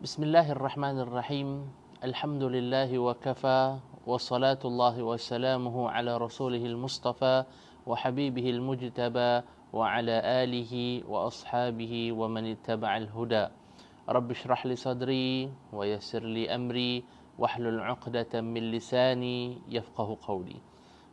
Bismillahirrahmanirrahim. Alhamdulillahi wa kafa wa salatullahi wa salamuhu ala rasulihil mustafa wa habibihil mujtaba wa ala alihi wa ashabihi wa man ittaba'al huda. Rabbi shrah li sadri wa yassir li amri wahlul 'uqdatam min lisani yafqahu qawli.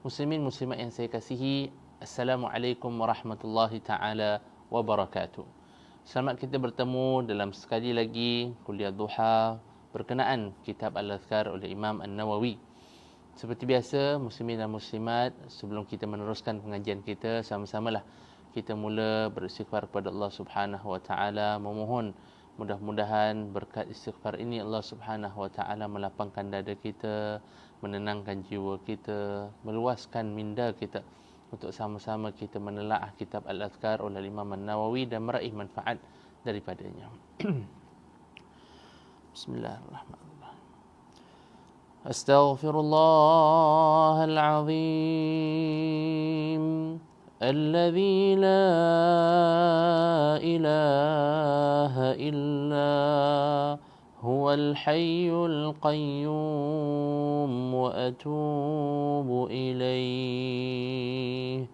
Muslimin muslimat yang saya kasihi, Assalamualaikum warahmatullahi taala wabarakatuh. Selamat kita bertemu dalam sekali lagi kuliah duha berkenaan kitab Al-Adhkar oleh Imam An-Nawawi. Seperti biasa, muslimin dan muslimat, sebelum kita meneruskan pengajian kita, sama-samalah kita mula beristighfar kepada Allah Subhanahu wa taala, memohon mudah-mudahan berkat istighfar ini Allah Subhanahu wa taala melapangkan dada kita, menenangkan jiwa kita, meluaskan minda kita untuk sama-sama kita menelaah kitab Al-Adhkar oleh Imam An-Nawawi dan meraih manfaat daripadanya. Bismillahirrahmanirrahim. Astaghfirullahal azim alladzi la ilaha illa huwal hayyul qayyum wa atubu ilaih.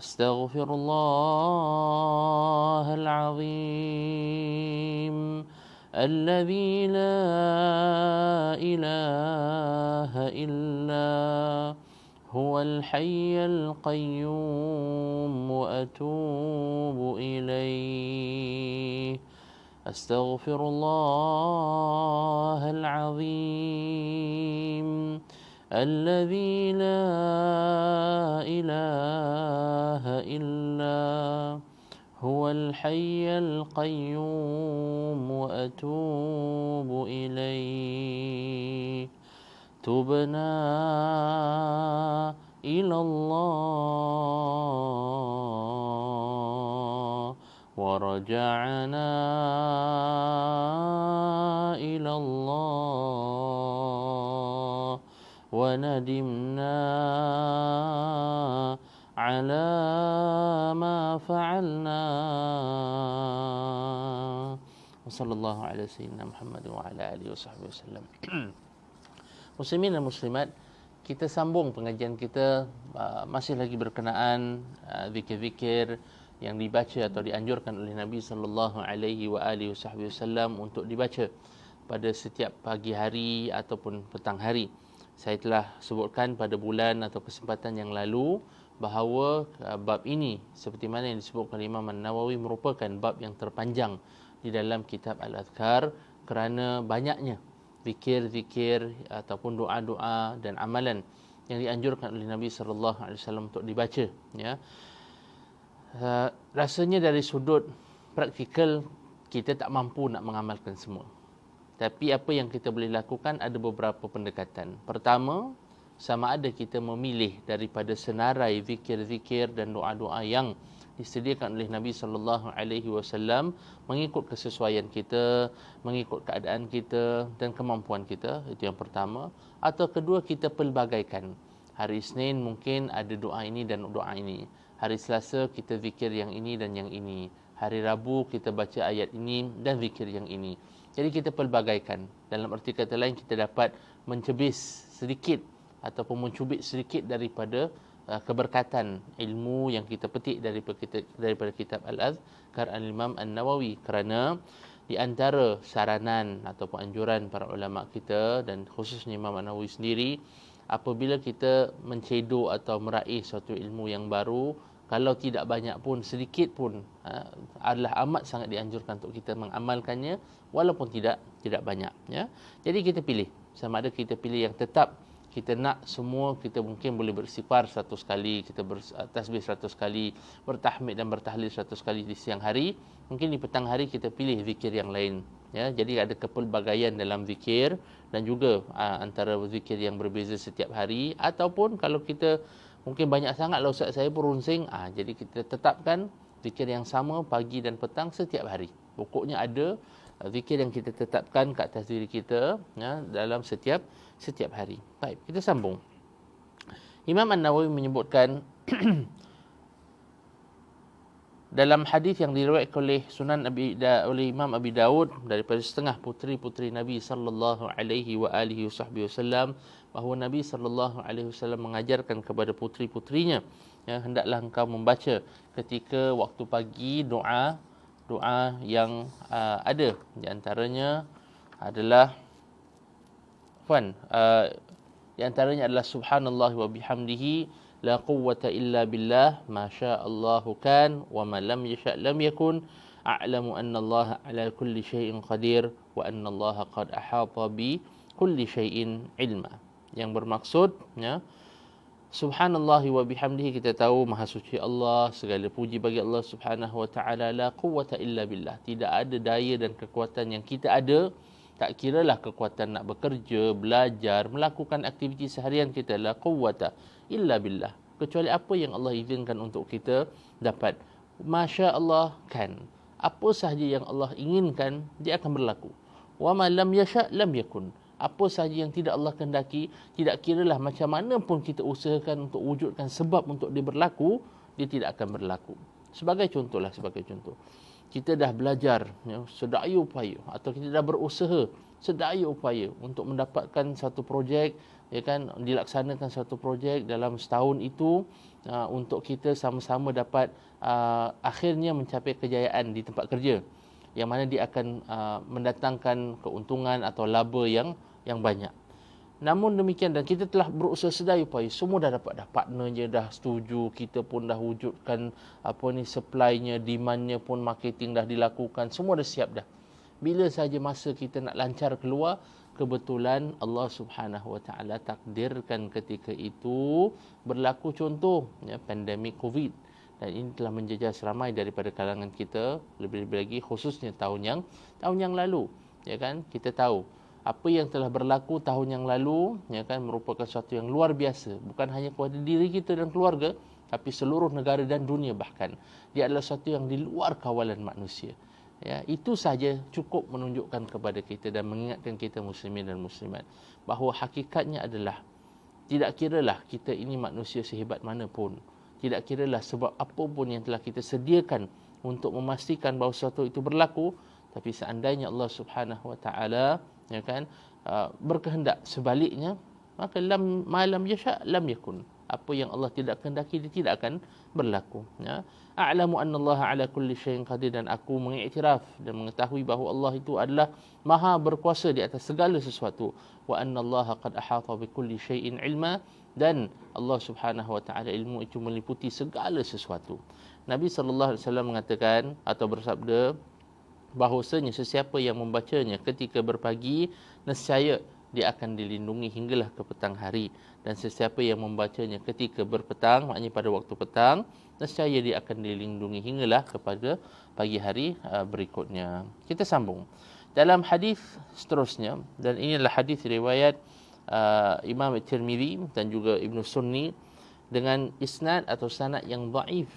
Astaghfirullahal azim alladzi la ilaha illa huwal hayyul qayyum wa atubu ilaih. أستغفر الله العظيم الذي لا إله إلا هو الحي القيوم وأتوب إليه. تبنا إلى الله ورجعنا إلى الله وندمنا على ما فعلنا وصلى الله على سيدنا محمد وعلى آله وصحبه وسلم. Muslimin dan muslimat, kita sambung pengajian kita, masih lagi berkenaan zikir-zikir yang dibaca atau dianjurkan oleh Nabi sallallahu alaihi wasallam untuk dibaca pada setiap pagi hari ataupun petang hari. Saya telah sebutkan pada bulan atau kesempatan yang lalu bahawa bab ini seperti mana yang disebutkan oleh Imam An-Nawawi merupakan bab yang terpanjang di dalam kitab Al-Adhkar kerana banyaknya zikir-zikir ataupun doa-doa dan amalan yang dianjurkan oleh Nabi sallallahu alaihi wasallam untuk dibaca, ya. Rasanya dari sudut praktikal kita tak mampu nak mengamalkan semua. Tapi apa yang kita boleh lakukan ada beberapa pendekatan. Pertama, sama ada kita memilih daripada senarai zikir-zikir dan doa-doa yang disediakan oleh Nabi sallallahu alaihi wasallam mengikut kesesuaian kita, mengikut keadaan kita dan kemampuan kita. Itu yang pertama. Atau kedua, kita pelbagaikan. Hari Isnin mungkin ada doa ini dan doa ini. Hari Selasa kita zikir yang ini dan yang ini. Hari Rabu kita baca ayat ini dan zikir yang ini. Jadi kita pelbagaikan. Dalam arti kata lain, kita dapat mencebis sedikit ataupun mencubit sedikit daripada keberkatan ilmu yang kita petik daripada kitab Al-Adhkar Al-Imam An-Nawawi. Kerana di antara saranan ataupun anjuran para ulama kita dan khususnya Imam An-Nawawi sendiri, apabila kita mencedok atau meraih suatu ilmu yang baru, kalau tidak banyak pun, sedikit pun, adalah amat sangat dianjurkan untuk kita mengamalkannya walaupun tidak banyak, ya. Jadi kita pilih, sama ada kita pilih yang tetap kita nak semua, kita mungkin boleh beristighfar 100 kali, kita bertasbih 100 kali, bertahmid dan bertahlil 100 kali di siang hari. Mungkin di petang hari kita pilih zikir yang lain, ya. Jadi ada kepelbagaian dalam zikir dan juga antara zikir yang berbeza setiap hari. Ataupun kalau kita mungkin banyak sangatlah ustaz saya berunsing, jadi kita tetapkan zikir yang sama pagi dan petang setiap hari. Pokoknya ada zikir yang kita tetapkan ke atas diri kita, ya, dalam setiap hari. Baik, kita sambung. Imam An-Nawawi menyebutkan Dalam hadis yang diriwayatkan oleh oleh Imam Abi Daud daripada setengah puteri-puteri Nabi sallallahu alaihi wasallam, bahawa Nabi sallallahu alaihi wasallam mengajarkan kepada puteri-puterinya, ya, hendaklah engkau membaca ketika waktu pagi doa yang ada di antaranya adalah di antaranya adalah subhanallah wa bihamdihi la quwwata illa billah ma syaa Allahu kan wa ma lam yasha lam yakun a'lamu anna Allah ala kulli syai'in qadir wa anna Allah qad ahata bi kulli syai'in ilma. Yang bermaksud, ya, subhanallah wa bihamdihi, kita tahu maha suci Allah, segala puji bagi Allah Subhanahu wa taala, la quwwata illa billah, tidak ada daya dan kekuatan yang kita ada, tak kiralah kekuatan nak bekerja, belajar, melakukan aktiviti seharian kita, la quwwata illa billah, kecuali apa yang Allah izinkan untuk kita dapat. Masya Allah kan, apa sahaja yang Allah inginkan dia akan berlaku. Wa ma lam yasha lam yakun, apa sahaja yang tidak Allah kehendaki, tidak kiralah macam mana pun kita usahakan untuk wujudkan sebab untuk dia berlaku, dia tidak akan berlaku. Sebagai contoh, kita dah belajar, ya, sedaya upaya, atau kita dah berusaha sedaya upaya untuk mendapatkan satu projek, ya kan, dilaksanakan satu projek dalam setahun itu, untuk kita sama-sama dapat akhirnya mencapai kejayaan di tempat kerja, yang mana dia akan mendatangkan keuntungan atau laba yang banyak. Namun demikian, dan kita telah berusaha sedaya upaya, semua dah dapat, dah partnernya dah setuju, kita pun dah wujudkan supply-nya, demand-nya pun, marketing dah dilakukan, semua dah siap dah. Bila saja masa kita nak lancar keluar, kebetulan Allah Subhanahu wa taala takdirkan ketika itu berlaku contoh, ya, pandemik Covid, dan ini telah menjejas ramai daripada kalangan kita, lebih-lebih lagi khususnya tahun yang lalu, ya kan. Kita tahu apa yang telah berlaku tahun yang lalu, ya kan, merupakan sesuatu yang luar biasa, bukan hanya kepada diri kita dan keluarga, tapi seluruh negara dan dunia bahkan. Dia adalah sesuatu yang di luar kawalan manusia. Ya, itu saja cukup menunjukkan kepada kita dan mengingatkan kita muslimin dan muslimat bahawa hakikatnya adalah tidak kiralah kita ini manusia sehebat mana pun, tidak kiralah sebab apa pun yang telah kita sediakan untuk memastikan bahawa sesuatu itu berlaku, tapi seandainya Allah Subhanahu wa taala, ya kan, berkehendak sebaliknya, maka malam yasha lam yakun, apa yang Allah tidak kehendaki dia tidak akan berlaku, ya. A'lamu anna Allah ala kulli syai'in qadir, dan aku mengiktiraf dan mengetahui bahawa Allah itu adalah maha berkuasa di atas segala sesuatu. Wa anna Allah qad ahata bi kulli syai'in ilma, dan Allah Subhanahu wa taala ilmu itu meliputi segala sesuatu. Nabi sallallahu alaihi wasallam mengatakan atau bersabda bahawasanya sesiapa yang membacanya ketika berpagi, nescaya dia akan dilindungi hinggalah ke petang hari, dan sesiapa yang membacanya ketika berpetang, maknanya pada waktu petang, nescaya dia akan dilindungi hinggalah kepada pagi hari berikutnya. Kita sambung dalam hadis seterusnya, dan ini adalah hadis riwayat Imam Tirmizi dan juga Ibn Sunni dengan isnad atau sanad yang dhaif,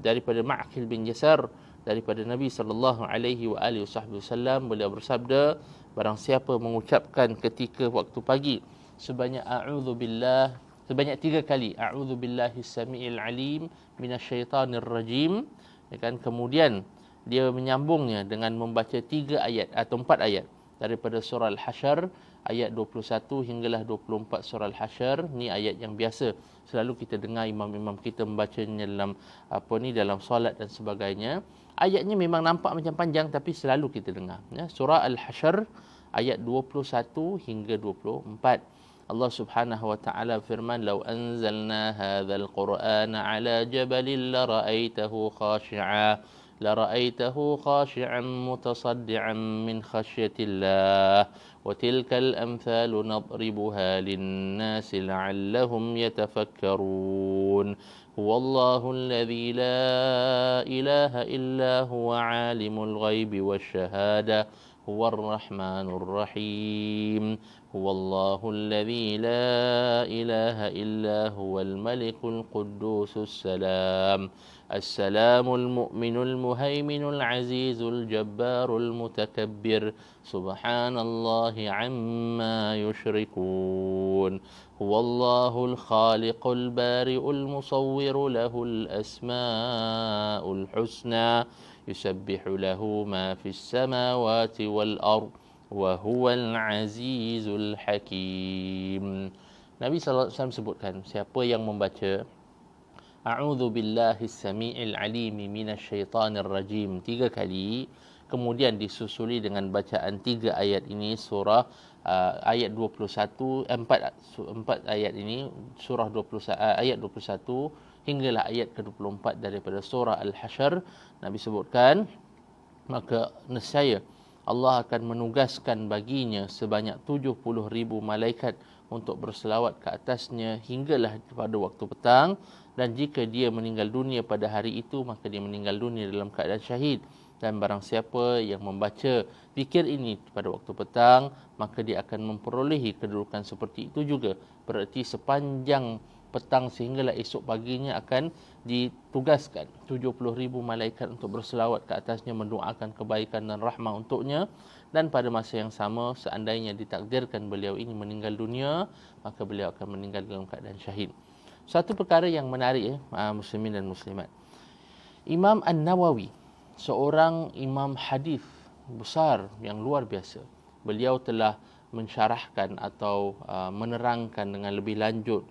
daripada Ma'qil bin Yasar daripada Nabi sallallahu alaihi wasallam. Beliau bersabda, barang siapa mengucapkan ketika waktu pagi sebanyak 3 kali a'udzubillahi samiil alim minasyaitanir rajim, ya kan, kemudian dia menyambungnya dengan membaca 3 ayat atau 4 ayat daripada surah Al-Hasyr ayat 21 hinggalah 24 surah Al-Hasyr. Ni ayat yang biasa selalu kita dengar imam-imam kita membacanya dalam solat dan sebagainya. Ayatnya memang nampak macam panjang, tapi selalu kita dengar, ya. Surah Al-Hasyr ayat 21 hingga 24. Allah Subhanahu wa taala firman, "Lau anzalna hadzal Qur'ana 'ala jabalin la ra'aitahu khashi'an mutasaddian min khasyatillah wa tilkal amthalu nadribuha lin-nasi la'allahum yatafakkarun. Huwallahu alladhi la ilaha illa huwa 'alimul ghaibi wasyahada huwar rahmanur rahim. Huwallahul ladzi la ilaha illa huwal malikul quddusus salam. Assalamul mu'minul muhaiminul azizul jabbarul mutakabbir. Subhanallahi amma yushrikun. Huwallahul khaliqul bari'ul musawwiru lahul asma'ul husna. Yusabbihu lahu ma fis samawati wal ard wa huwal azizul hakim. Nabi sallallahu alaihi wasallam sebutkan, siapa yang membaca A'udzu billahi samii'il 'alimi minasyaitonir rajim 3 kali, kemudian disusuli dengan bacaan 3 ayat ini, surah ayat 21, 4 ayat ini, surah 21 ayat 21 hinggalah ayat ke-24 daripada surah Al-Hasyr. Nabi sebutkan, maka nescaya Allah akan menugaskan baginya sebanyak 70,000 malaikat untuk berselawat ke atasnya hinggalah pada waktu petang. Dan jika dia meninggal dunia pada hari itu, maka dia meninggal dunia dalam keadaan syahid. Dan barang siapa yang membaca zikir ini pada waktu petang, maka dia akan memperolehi kedudukan seperti itu juga. Berarti sepanjang petang sehinggalah esok paginya akan ditugaskan 70,000 malaikat untuk berselawat ke atasnya, mendoakan kebaikan dan rahmah untuknya. Dan pada masa yang sama, seandainya ditakdirkan beliau ini meninggal dunia, maka beliau akan meninggal dalam keadaan syahid. Satu perkara yang menarik muslimin dan muslimat. Imam An-Nawawi, seorang imam hadis besar yang luar biasa. Beliau telah mensyarahkan atau menerangkan dengan lebih lanjut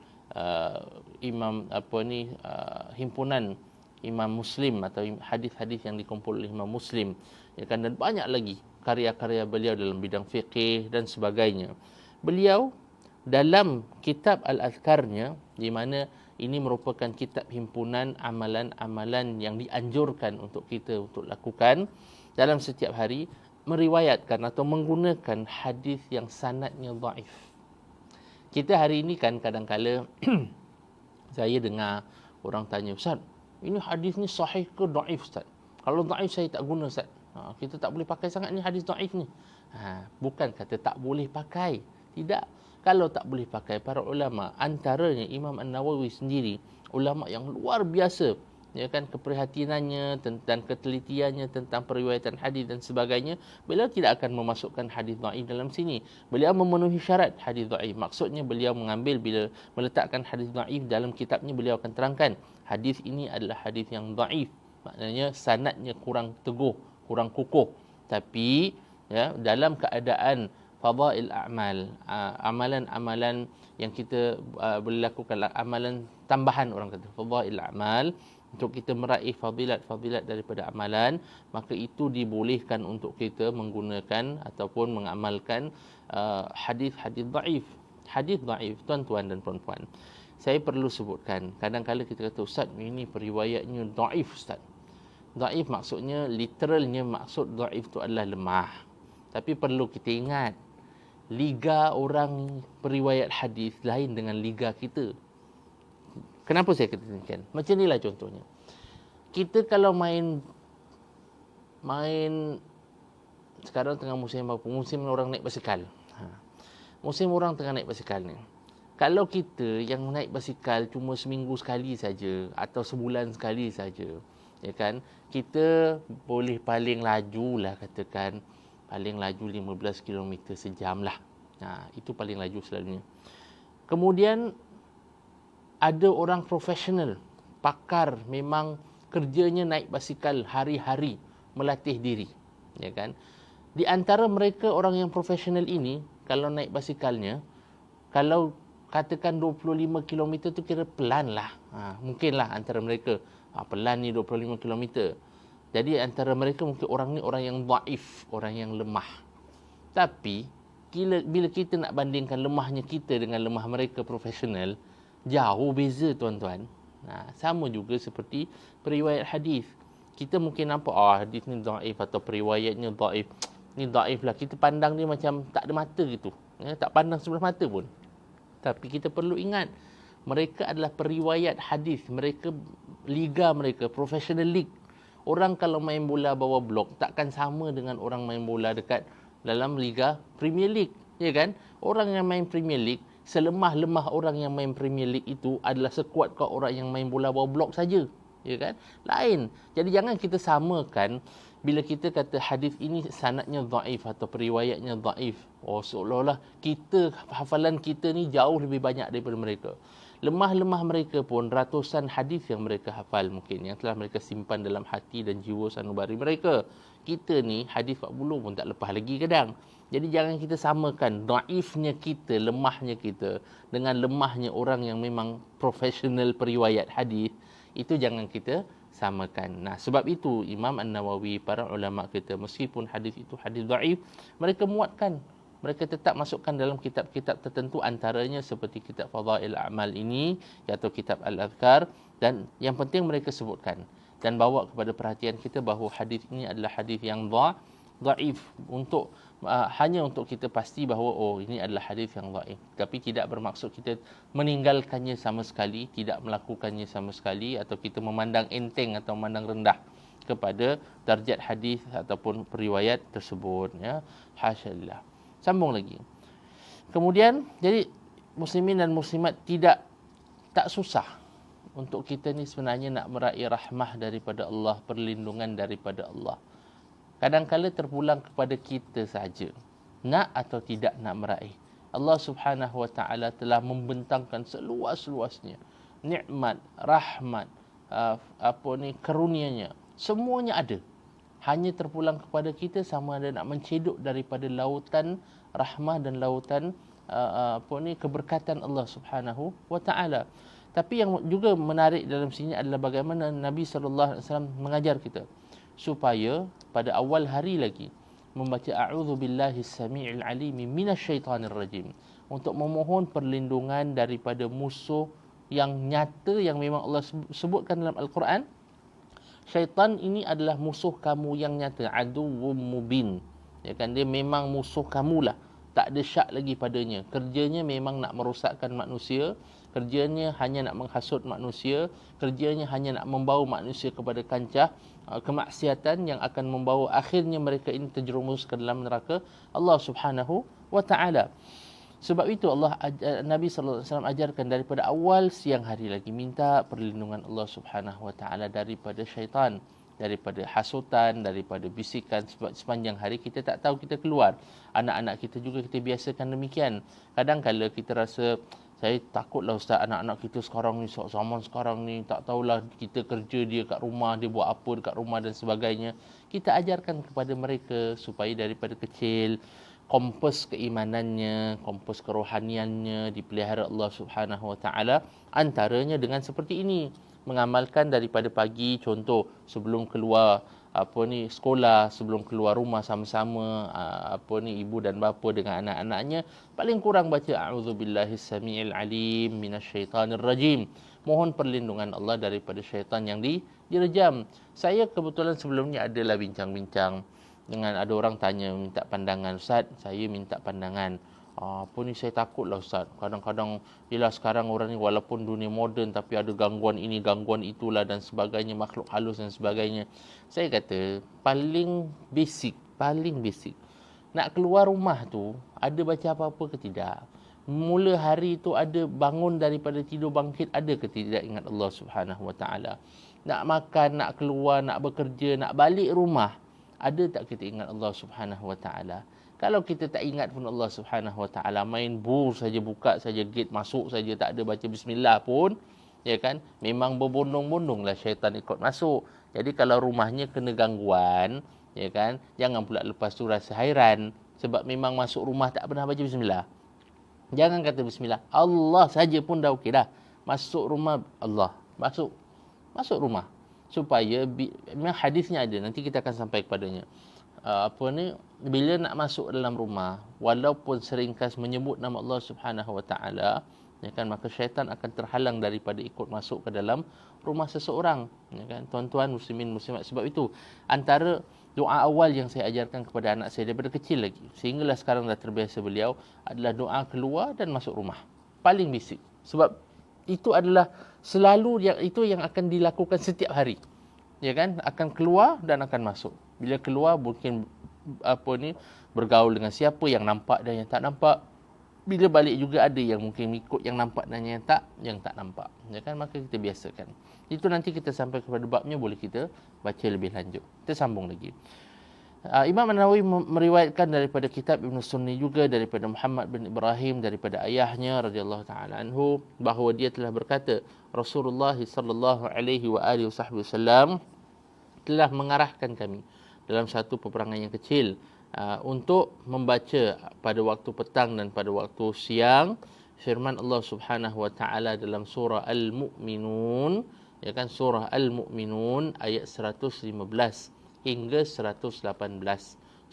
himpunan Imam Muslim atau hadis-hadis yang dikumpul oleh Imam Muslim, ya kan, dan banyak lagi karya-karya beliau dalam bidang fiqih dan sebagainya. Beliau dalam kitab Al-Azkarnya, di mana ini merupakan kitab himpunan amalan-amalan yang dianjurkan untuk kita untuk lakukan dalam setiap hari, meriwayatkan atau menggunakan hadis yang sanadnya dhaif. Kita hari ini kan kadang-kala saya dengar orang tanya, "Ustaz, ini hadis ni sahih ke dhaif, Ustaz? Kalau dhaif saya tak guna, Ustaz. Kita tak boleh pakai sangat ni hadis dhaif ni." Bukan kata tak boleh pakai. Tidak. Kalau tak boleh pakai, para ulama, antaranya Imam An-Nawawi sendiri, ulama yang luar biasa, ya kan, keprihatinannya dan ketelitiannya tentang periwayatan hadis dan sebagainya, beliau tidak akan memasukkan hadis dhaif dalam sini. Beliau memenuhi syarat hadis dhaif. Maksudnya beliau mengambil, bila meletakkan hadis dhaif dalam kitabnya, beliau akan terangkan hadis ini adalah hadis yang dhaif. Maknanya sanadnya kurang teguh, kurang kukuh. Tapi ya, dalam keadaan fadail a'mal, amalan-amalan yang kita boleh lakukan, amalan tambahan, orang kata fadail a'mal, untuk kita meraih fadilat-fadilat daripada amalan, maka itu dibolehkan untuk kita menggunakan ataupun mengamalkan hadis-hadis dhaif. Hadis dhaif, tuan-tuan dan puan-puan, saya perlu sebutkan, kadang-kadang kita kata, "Ustaz, ini periwayatnya dhaif, Ustaz." Dhaif maksudnya, literalnya maksud dhaif itu adalah lemah. Tapi perlu kita ingat, liga orang periwayat hadis lain dengan liga kita. Kenapa saya kata demikian? Macam inilah contohnya. Kita kalau main sekarang tengah musim apa? Musim orang naik basikal. Musim orang tengah naik basikal ni. Kalau kita yang naik basikal cuma seminggu sekali saja atau sebulan sekali saja, ya kan, kita boleh paling laju lah, katakan paling laju 15 km sejam lah. Itu paling laju selalunya. Kemudian ada orang profesional, pakar, memang kerjanya naik basikal hari-hari, melatih diri, ya kan. Di antara mereka orang yang profesional ini, kalau naik basikalnya, kalau katakan 25 km tu kira pelan lah. Mungkinlah antara mereka, pelan ni 25 km. Jadi antara mereka mungkin orang ni orang yang dhaif, orang yang lemah. Tapi bila kita nak bandingkan lemahnya kita dengan lemah mereka profesional, jauh beza, tuan-tuan. Sama juga seperti periwayat hadis. Kita mungkin nampak hadis ni dhaif atau periwayatnya dhaif. Ni dhaif lah. Kita pandang dia macam tak ada mata gitu. Tak pandang sebelah mata pun. Tapi kita perlu ingat, mereka adalah periwayat hadis. Mereka, liga mereka, professional league. Orang kalau main bola bawah blok takkan sama dengan orang main bola dekat dalam Liga Premier League, ya kan? Orang yang main Premier League, selemah-lemah orang yang main Premier League itu adalah sekuat-kuat orang yang main bola bawah blok saja, ya kan? Lain. Jadi jangan kita samakan bila kita kata hadis ini sanadnya dhaif atau periwayatnya dhaif. Oh, seolah-olah kita, hafalan kita ni jauh lebih banyak daripada mereka. Lemah-lemah mereka pun ratusan hadis yang mereka hafal mungkin, yang telah mereka simpan dalam hati dan jiwa sanubari mereka. Kita ni hadis 40 pun tak lepas lagi kadang. Jadi jangan kita samakan dhaifnya kita, lemahnya kita dengan lemahnya orang yang memang profesional periwayat hadis. Itu jangan kita samakan. Nah, sebab itu Imam An-Nawawi, para ulama kita, meskipun hadis itu hadis dhaif, mereka muatkan. Mereka tetap masukkan dalam kitab-kitab tertentu, antaranya seperti kitab Fadail A'mal ini atau kitab Al-Adhkar, dan yang penting mereka sebutkan dan bawa kepada perhatian kita bahawa hadis ini adalah hadis yang dhaif untuk hanya untuk kita pasti bahawa oh, ini adalah hadis yang dhaif, tapi tidak bermaksud kita meninggalkannya sama sekali, tidak melakukannya sama sekali, atau kita memandang enteng atau memandang rendah kepada darjat hadis ataupun periwayat tersebut, ya. Hasyallah. Sambung lagi. Kemudian, jadi muslimin dan muslimat tak susah untuk kita ni sebenarnya nak meraih rahmah daripada Allah, perlindungan daripada Allah. Kadang-kala terpulang kepada kita saja, nak atau tidak nak meraih. Allah Subhanahu Wa Taala telah membentangkan seluas-luasnya nikmat, rahmat, karunia-Nya. Semuanya ada. Hanya terpulang kepada kita sama ada nak mencedok daripada lautan rahmah dan lautan keberkatan Allah Subhanahu Wa Taala. Tapi yang juga menarik dalam sini adalah bagaimana Nabi sallallahu alaihi wasallam mengajar kita supaya pada awal hari lagi membaca a'udzubillahi samiil alim minasyaitonir rajim, untuk memohon perlindungan daripada musuh yang nyata yang memang Allah sebutkan dalam Al-Quran. Syaitan ini adalah musuh kamu yang nyata, aduwwum mubin. Ya kan, dia memang musuh kamulah. Tak ada syak lagi padanya. Kerjanya memang nak merosakkan manusia, kerjanya hanya nak menghasut manusia, kerjanya hanya nak membawa manusia kepada kancah kemaksiatan yang akan membawa akhirnya mereka ini terjerumus ke dalam neraka Allah Subhanahu Wa Taala. Sebab itu Nabi sallallahu alaihi wasallam ajarkan daripada awal siang hari lagi minta perlindungan Allah Subhanahu Wa Taala daripada syaitan, daripada hasutan, daripada bisikan. Sebab sepanjang hari kita tak tahu kita keluar. Anak-anak kita juga kita biasakan demikian. Kadang-kala kita rasa saya takutlah ustaz, anak-anak kita sekarang ni, zaman sekarang ni, tak tahulah kita kerja dia kat rumah, dia buat apa dekat rumah dan sebagainya. Kita ajarkan kepada mereka supaya daripada kecil kompas keimanannya, kompas kerohaniannya dipelihara Allah Subhanahu Wa Taala, antaranya dengan seperti ini, mengamalkan daripada pagi, contoh sebelum keluar sekolah, sebelum keluar rumah sama-sama ibu dan bapa dengan anak-anaknya, paling kurang baca a'udzubillahis samiil alim minasyaitonir rajim, mohon perlindungan Allah daripada syaitan yang direjam. Saya kebetulan sebelum ni adalah bincang-bincang dengan ada orang tanya minta pandangan, ustaz, saya minta pandangan. Saya takutlah ustaz. Kadang-kadang ialah sekarang orang ni walaupun dunia moden tapi ada gangguan ini, gangguan itulah dan sebagainya, makhluk halus dan sebagainya. Saya kata paling basic, nak keluar rumah tu ada baca apa-apa ke tidak? Mula hari tu ada bangun daripada tidur bangkit, ada ke tidak ingat Allah Subhanahu Wa Taala? Nak makan, nak keluar, nak bekerja, nak balik rumah, ada tak kita ingat Allah Subhanahu Wa Taala? Kalau kita tak ingat pun Allah Subhanahu Wa Taala, main saja, buka saja gate, masuk saja, tak ada baca bismillah pun, ya kan, memang berbondong-bondonglah syaitan ikut masuk. Jadi kalau rumahnya kena gangguan, ya kan, jangan pula lepas tu rasa hairan sebab memang masuk rumah tak pernah baca bismillah. Jangan kata bismillah, Allah saja pun dah okey dah. Masuk rumah Allah, masuk rumah. Supaya memang hadisnya ada, nanti kita akan sampai kepadanya. Bila nak masuk dalam rumah, walaupun seringkas menyebut nama Allah Subhanahu Wa Taala, ya kan, maka syaitan akan terhalang daripada ikut masuk ke dalam rumah seseorang, ya kan, tuan-tuan muslimin muslimat. Sebab itu antara doa awal yang saya ajarkan kepada anak saya daripada kecil lagi, sehinggalah sekarang dah terbiasa beliau, adalah doa keluar dan masuk rumah. Paling basic. Sebab itu adalah selalu yang akan dilakukan setiap hari. Ya kan, akan keluar dan akan masuk. Bila keluar mungkin bergaul dengan siapa, yang nampak dan yang tak nampak. Bila balik juga ada yang mungkin ikut yang nampak dan yang tak nampak. Ya kan? Maka kita biasakan. Itu nanti kita sampai kepada babnya, boleh kita baca lebih lanjut. Kita sambung lagi. Imam An-Nawawi meriwayatkan daripada kitab Ibn Sunni juga, daripada Muhammad bin Ibrahim, daripada ayahnya radhiyallahu taala anhu, bahawa dia telah berkata, Rasulullah sallallahu alaihi wa alihi wasallam telah mengarahkan kami dalam satu peperangan yang kecil untuk membaca pada waktu petang dan pada waktu siang firman Allah Subhanahu wa taala dalam surah Al-Mu'minun, ya kan, surah Al-Mu'minun ayat 115 hingga 118.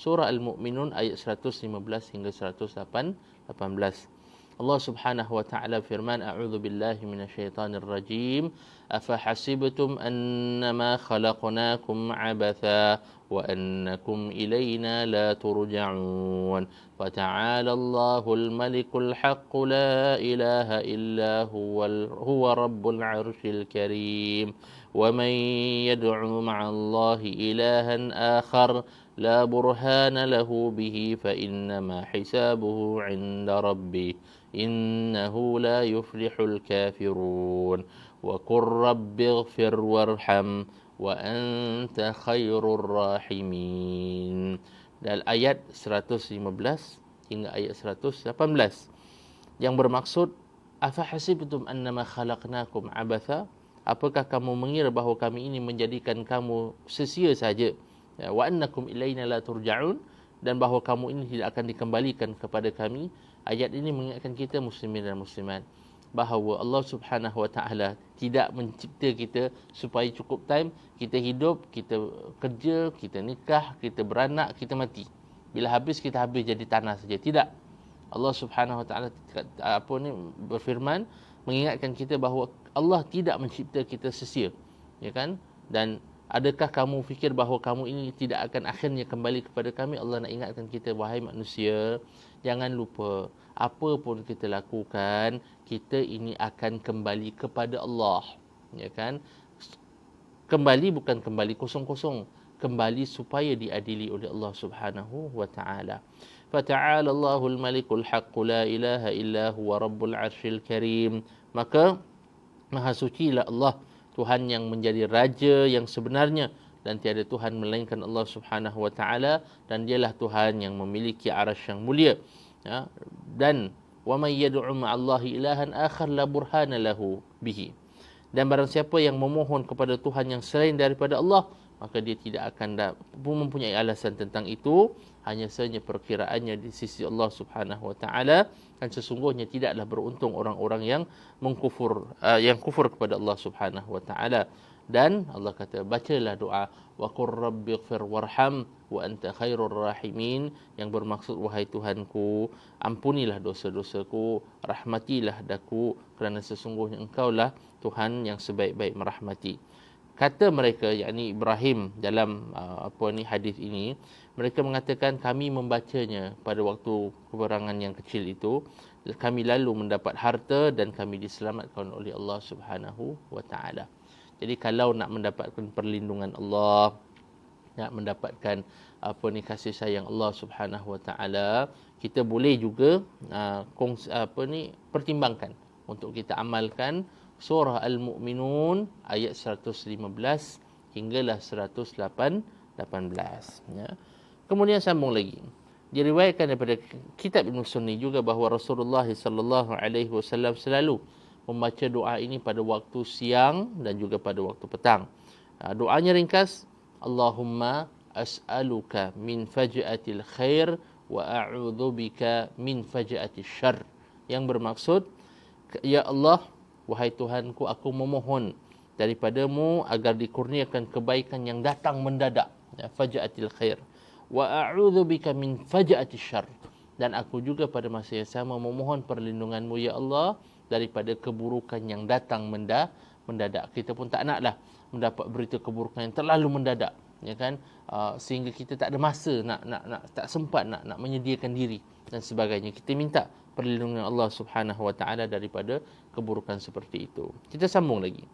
Surah Al-Mu'minun ayat 115 hingga 118. Allah Subhanahu wa taala firman, a'udzu billahi minasyaitonir rajim, afa hasibtum annama khalaqnakum abatha wa annakum ilayna la turja'un fata'ala Allahul malikul haqq la ilaha illa huwa rabbul arsyil karim ومن يدعو مع الله إلها آخر لا برهان له به فإنما حسابه عند ربه إنه لا يفلح الكافرون وقل رب اغفر وارحم وأنت خير الراحمين. Dari ayat 115 hingga ayat 118 yang bermaksud, afa hasibtum annama khalaqnakum abatha, apakah kamu mengira bahawa kami ini menjadikan kamu sia-sia saja, wa annakum ilaina la turja'un, dan bahawa kamu ini tidak akan dikembalikan kepada kami. Ayat ini mengingatkan kita muslimin dan muslimat bahawa Allah Subhanahu wa taala tidak mencipta kita supaya cukup time kita hidup, kita kerja, kita nikah, kita beranak, kita mati. Bila habis, kita habis jadi tanah saja. Tidak. Allah Subhanahu wa taala berfirman mengingatkan kita bahawa Allah tidak mencipta kita sia-sia, ya kan? Dan adakah kamu fikir bahawa kamu ini tidak akan akhirnya kembali kepada kami? Allah nak ingatkan kita, wahai manusia, jangan lupa apa pun kita lakukan, kita ini akan kembali kepada Allah, ya kan? Kembali bukan kembali kosong-kosong, kembali supaya diadili oleh Allah Subhanahu wa taala. Fata'ala Allahul malikul haqq la ilaha illa huwa rabbul arsyil karim. Maka Maha sucilah Allah, Tuhan yang menjadi raja yang sebenarnya, dan tiada Tuhan melainkan Allah Subhanahu wa taala, dan dialah Tuhan yang memiliki arasy yang mulia. Ya, dan wa may yad'u ma'allahi ilahan akhar la burhana lahu bihi. Dan barang siapa yang memohon kepada Tuhan yang selain daripada Allah, maka dia tidak akan mempunyai alasan tentang itu, hanya sahaja perkiraannya di sisi Allah Subhanahu wa taala, dan sesungguhnya tidaklah beruntung orang-orang yang kufur kepada Allah Subhanahu wa taala. Dan Allah kata, bacalah doa wa qur rabbighfir warham wa anta khairur rahimin, yang bermaksud, wahai Tuhanku, ampunilah dosa-dosaku, rahmatilah daku, kerana sesungguhnya engkaulah Tuhan yang sebaik-baik merahmati. Kata mereka, yakni Ibrahim, dalam hadis ini, mereka mengatakan, kami membacanya pada waktu peperangan yang kecil itu, kami lalu mendapat harta dan kami diselamatkan oleh Allah Subhanahu wa taala. Jadi kalau nak mendapatkan perlindungan Allah, nak mendapatkan kasih sayang Allah Subhanahu wa taala, kita boleh juga pertimbangkan untuk kita amalkan surah Al-Mu'minun ayat 115 hinggalah 118, ya. Kemudian sambung lagi. Diriwayatkan daripada kitab Ibn Sunni juga bahawa Rasulullah sallallahu alaihi wasallam selalu membaca doa ini pada waktu siang dan juga pada waktu petang. Doanya ringkas, Allahumma as'aluka min faj'atil khair wa a'udzu bika min faj'atil syarr, yang bermaksud, ya Allah, wahai Tuhanku, aku memohon daripadamu agar dikurniakan kebaikan yang datang mendadak, ya, faj'atil khair, wa a'udzu bika min faj'atil syarr, dan aku juga pada masa yang sama memohon perlindunganmu, ya Allah, daripada keburukan yang datang mendadak. Kita pun tak naklah mendapat berita keburukan yang terlalu mendadak, ya kan, sehingga kita tak ada masa nak tak sempat nak menyediakan diri dan sebagainya. Kita minta perlindungan Allah Subhanahu wa taala daripada keburukan seperti itu. Kita sambung lagi.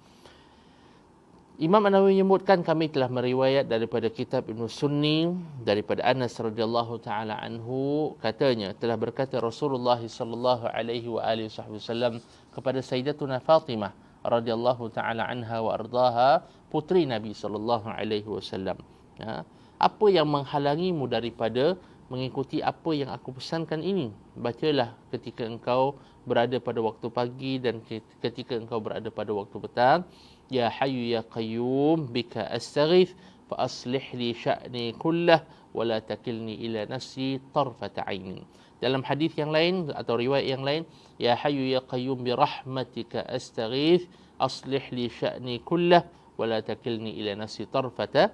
Imam An-Nawawi menyebutkan, kami telah meriwayat daripada kitab Ibn Sunni daripada Anas radhiyallahu taala anhu, katanya telah berkata Rasulullah sallallahu alaihi wa alihi wasallam kepada Sayyidatuna Fatimah radhiyallahu taala anha wa ardaha, putri Nabi sallallahu alaihi wasallam, apa yang menghalangimu daripada mengikuti apa yang aku pesankan ini? Bacalah ketika engkau berada pada waktu pagi dan ketika engkau berada pada waktu petang. Ya Hayyu Ya Qayyum bika astaghith fa aslih li sya'ni kullah wa la takilni ila nafsi tarfata ainin. Dalam hadis yang lain atau riwayat yang lain, Ya Hayyu Ya Qayyum bi rahmatika astaghith aslih li sya'ni kullah wa la takilni ila nafsi tarfata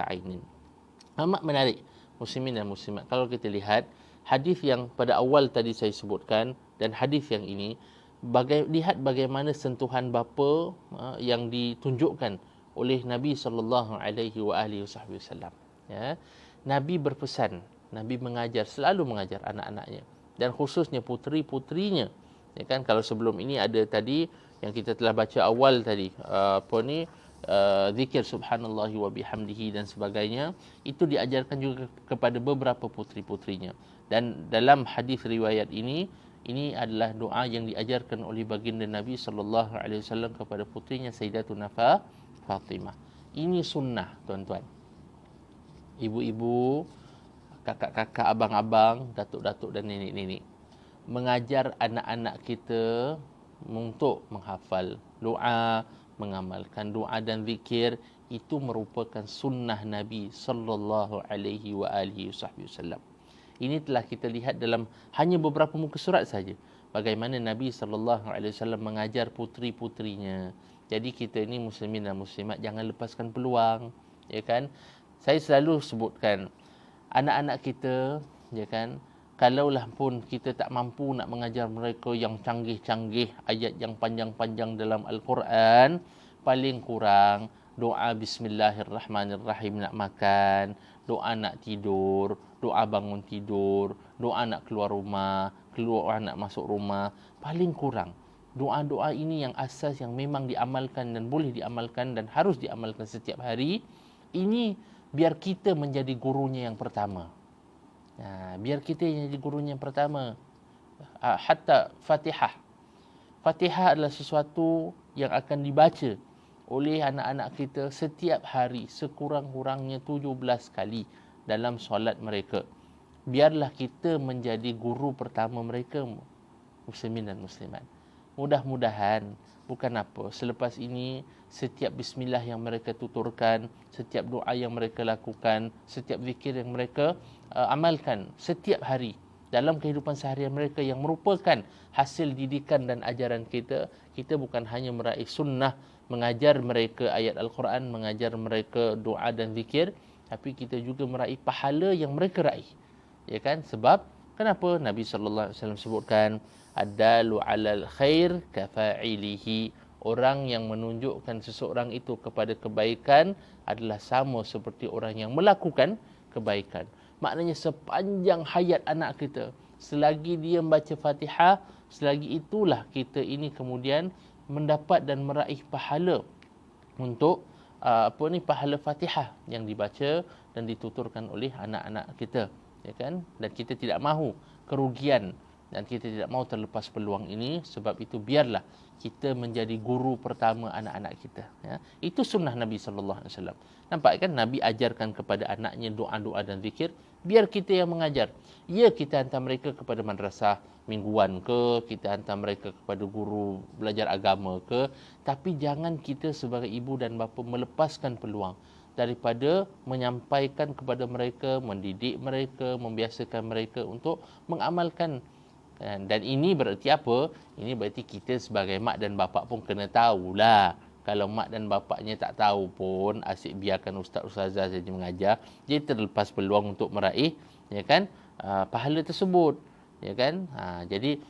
ainin. Amat menarik muslimin dan muslimat. Kalau kita lihat hadis yang pada awal tadi saya sebutkan dan hadis yang ini, lihat bagaimana sentuhan bapa yang ditunjukkan oleh Nabi sallallahu alaihi wasallam. Ya. Nabi berpesan, Nabi mengajar, selalu mengajar anak-anaknya dan khususnya puteri-puterinya. Ya kan, kalau sebelum ini ada tadi yang kita telah baca awal tadi, zikir subhanallahi wa bihamdihi dan sebagainya, itu diajarkan juga kepada beberapa puteri-puterinya. Dan dalam hadis riwayat ini adalah doa yang diajarkan oleh baginda Nabi sallallahu alaihi wasallam kepada putrinya Sayyidatuna Fatimah. Ini sunnah, tuan-tuan. Ibu-ibu, kakak-kakak, abang-abang, datuk-datuk dan nenek-nenek, mengajar anak-anak kita untuk menghafal doa, mengamalkan doa dan zikir, itu merupakan sunnah Nabi sallallahu alaihi wasallam. Ini telah kita lihat dalam hanya beberapa muka surat saja, bagaimana Nabi sallallahu alaihi wasallam mengajar puteri-puterinya. Jadi kita ini muslimin dan muslimat jangan lepaskan peluang, ya kan? Saya selalu sebutkan anak-anak kita, ya kan, kalaulah pun kita tak mampu nak mengajar mereka yang canggih-canggih, ayat yang panjang-panjang dalam Al-Quran, paling kurang doa bismillahirrahmanirrahim nak makan, doa nak tidur, doa bangun tidur, doa nak keluar rumah, doa nak masuk rumah, paling kurang. Doa-doa ini yang asas yang memang diamalkan dan boleh diamalkan dan harus diamalkan setiap hari. Ini biar kita menjadi gurunya yang pertama. Biar kita jadi gurunya yang pertama. Hatta Fatihah. Fatihah adalah sesuatu yang akan dibaca oleh anak-anak kita setiap hari sekurang-kurangnya 17 kali dalam solat mereka. Biarlah kita menjadi guru pertama mereka, muslimin dan muslimat. Mudah-mudahan, bukan apa, selepas ini setiap bismillah yang mereka tuturkan, setiap doa yang mereka lakukan, setiap zikir yang mereka amalkan setiap hari dalam kehidupan seharian mereka yang merupakan hasil didikan dan ajaran kita, kita bukan hanya meraih sunnah, mengajar mereka ayat Al-Quran, mengajar mereka doa dan zikir, tapi kita juga meraih pahala yang mereka raih. Ya kan? Sebab kenapa Nabi sallallahu alaihi wasallam sebutkan adalu alal khair kafa'ilihi, orang yang menunjukkan seseorang itu kepada kebaikan adalah sama seperti orang yang melakukan kebaikan. Maknanya sepanjang hayat anak kita, selagi dia membaca Fatihah, selagi itulah kita ini kemudian mendapat dan meraih pahala untuk pahala Fatihah yang dibaca dan dituturkan oleh anak-anak kita, ya kan? Dan kita tidak mahu kerugian dan kita tidak mahu terlepas peluang ini. Sebab itu biarlah kita menjadi guru pertama anak-anak kita, ya. Itu sunnah Nabi sallallahu alaihi wasallam. Nampak kan, Nabi ajarkan kepada anaknya doa-doa dan zikir, biar kita yang mengajar. Ya, kita hantar mereka kepada madrasah mingguan ke, kita hantar mereka kepada guru belajar agama ke, tapi jangan kita sebagai ibu dan bapa melepaskan peluang daripada menyampaikan kepada mereka, mendidik mereka, membiasakan mereka untuk mengamalkan. Dan ini berarti apa? Ini berarti kita sebagai mak dan bapa pun kena tahulah. Kalau mak dan bapaknya tak tahu pun, asyik biarkan ustaz-ustazah saja mengajar, dia terlepas peluang untuk meraih, ya kan, pahala tersebut, ya kan. Jadi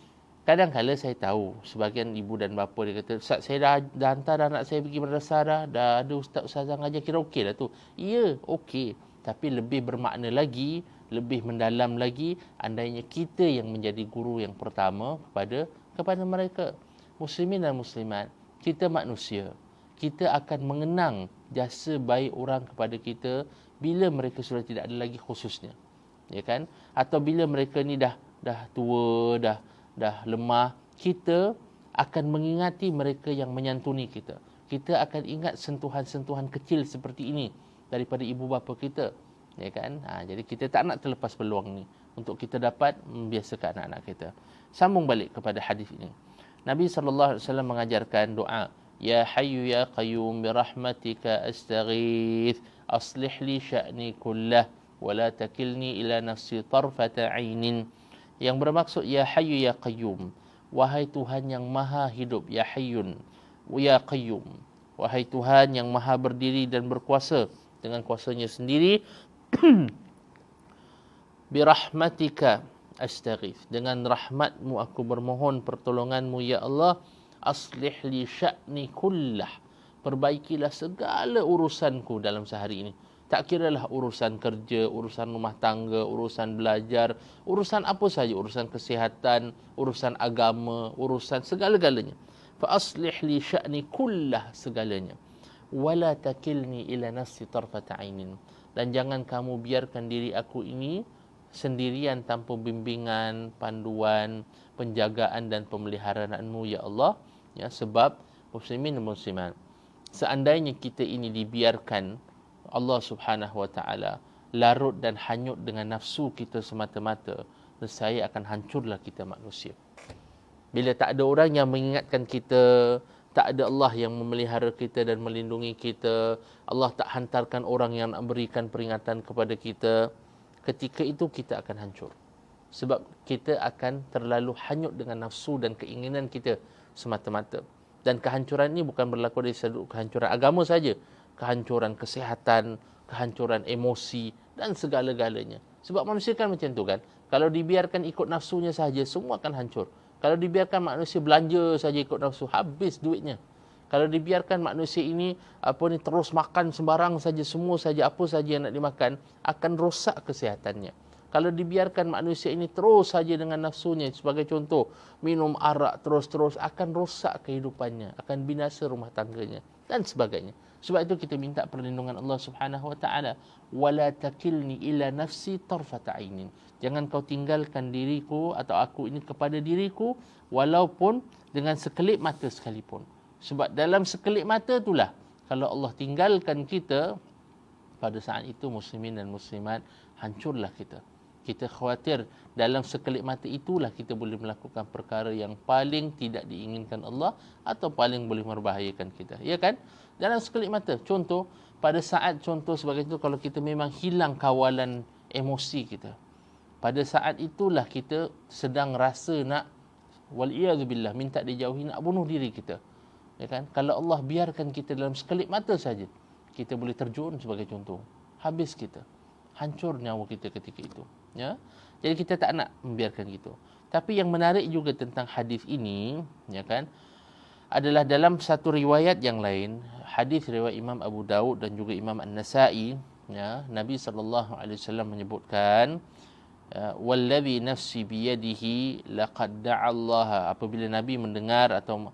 kadang-kadang saya tahu sebagian ibu dan bapa dia kata, "Ustaz, saya dah hantar anak saya pergi madrasah dah ada ustaz-ustazah mengajar, kira okeylah tu." Ya, okey. Tapi lebih bermakna lagi, lebih mendalam lagi andainya kita yang menjadi guru yang pertama kepada mereka. Muslimin dan muslimat, kita manusia. kita akan mengenang jasa baik orang kepada kita bila mereka sudah tidak ada lagi khususnya. Ya kan? Atau bila mereka ni dah tua, dah lemah, kita akan mengingati mereka yang menyantuni kita. Kita akan ingat sentuhan-sentuhan kecil seperti ini daripada ibu bapa kita. Ya kan? Jadi kita tak nak terlepas peluang ni untuk kita dapat membiasakan anak-anak kita. Sambung balik kepada hadis ini. Nabi SAW mengajarkan doa, Ya Hayyu Ya Qayyum birahmatika astaghith, aslih li sya'ni kullah, wa la takilni ila nafsi tarfata ainin. Yang bermaksud, Ya Hayyu Ya Qayyum, wahai Tuhan yang maha hidup, Ya Hayyun, Ya Qayyum, wahai Tuhan yang maha berdiri dan berkuasa dengan kuasanya sendiri, birahmatika astaghith, dengan rahmatmu aku bermohon pertolonganmu ya Allah, aslih li sya'ni kullah, perbaikilah segala urusanku dalam sehari ini. Tak kiralah urusan kerja, urusan rumah tangga, urusan belajar, urusan apa saja, urusan kesihatan, urusan agama, urusan segala-galanya. Fa aslih li sya'ni kullah, segalanya. Wala takilni ila nafsi tarfata ainin, dan jangan kamu biarkan diri aku ini sendirian tanpa bimbingan, panduan, penjagaan dan pemeliharaanmu ya Allah. Ya, sebab muslimin dan muslimat, seandainya kita ini dibiarkan Allah Subhanahu wa taala larut dan hanyut dengan nafsu kita semata-mata, nescaya akan hancurlah kita manusia. Bila tak ada orang yang mengingatkan kita, tak ada Allah yang memelihara kita dan melindungi kita, Allah tak hantarkan orang yang nak berikan peringatan kepada kita, ketika itu kita akan hancur. Sebab kita akan terlalu hanyut dengan nafsu dan keinginan kita semata-mata. Dan kehancuran ini bukan berlaku dari sudut kehancuran agama saja, kehancuran kesihatan, kehancuran emosi dan segala-galanya. Sebab manusia kan macam tu kan. Kalau dibiarkan ikut nafsunya saja, semua akan hancur. Kalau dibiarkan manusia belanja saja ikut nafsu, habis duitnya. Kalau dibiarkan manusia ini terus makan sembarang saja, semua saja, apa saja yang nak dimakan, akan rosak kesihatannya. Kalau dibiarkan manusia ini terus saja dengan nafsunya, sebagai contoh, minum arak terus-terus, akan rosak kehidupannya, akan binasa rumah tangganya dan sebagainya. Sebab itu kita minta perlindungan Allah Subhanahu wa taala, wala takilni ila nafsi tarfata ainin. Jangan kau tinggalkan diriku atau aku ini kepada diriku walaupun dengan sekelip mata sekalipun. Sebab dalam sekelip mata itulah, kalau Allah tinggalkan kita, pada saat itu muslimin dan muslimat, hancurlah kita. Kita khawatir dalam sekelip mata itulah kita boleh melakukan perkara yang paling tidak diinginkan Allah atau paling boleh membahayakan kita. Ya kan? Dalam sekelip mata. Contoh, pada saat contoh sebagai itu, kalau kita memang hilang kawalan emosi kita, pada saat itulah kita sedang rasa nak, wal'iyadzubillah, minta dijauhi, nak bunuh diri kita. Ya kan? Kalau Allah biarkan kita dalam sekelip mata saja, kita boleh terjun sebagai contoh. Habis kita. Hancur nyawa kita ketika itu. Ya? Jadi kita tak nak membiarkan gitu. Tapi yang menarik juga tentang hadis ini, ya kan, adalah dalam satu riwayat yang lain, hadis riwayat Imam Abu Daud dan juga Imam An-Nasa'i, ya, Nabi SAW menyebutkan, wallazi nafsi biyadihi laqad da'allaha, apabila Nabi mendengar atau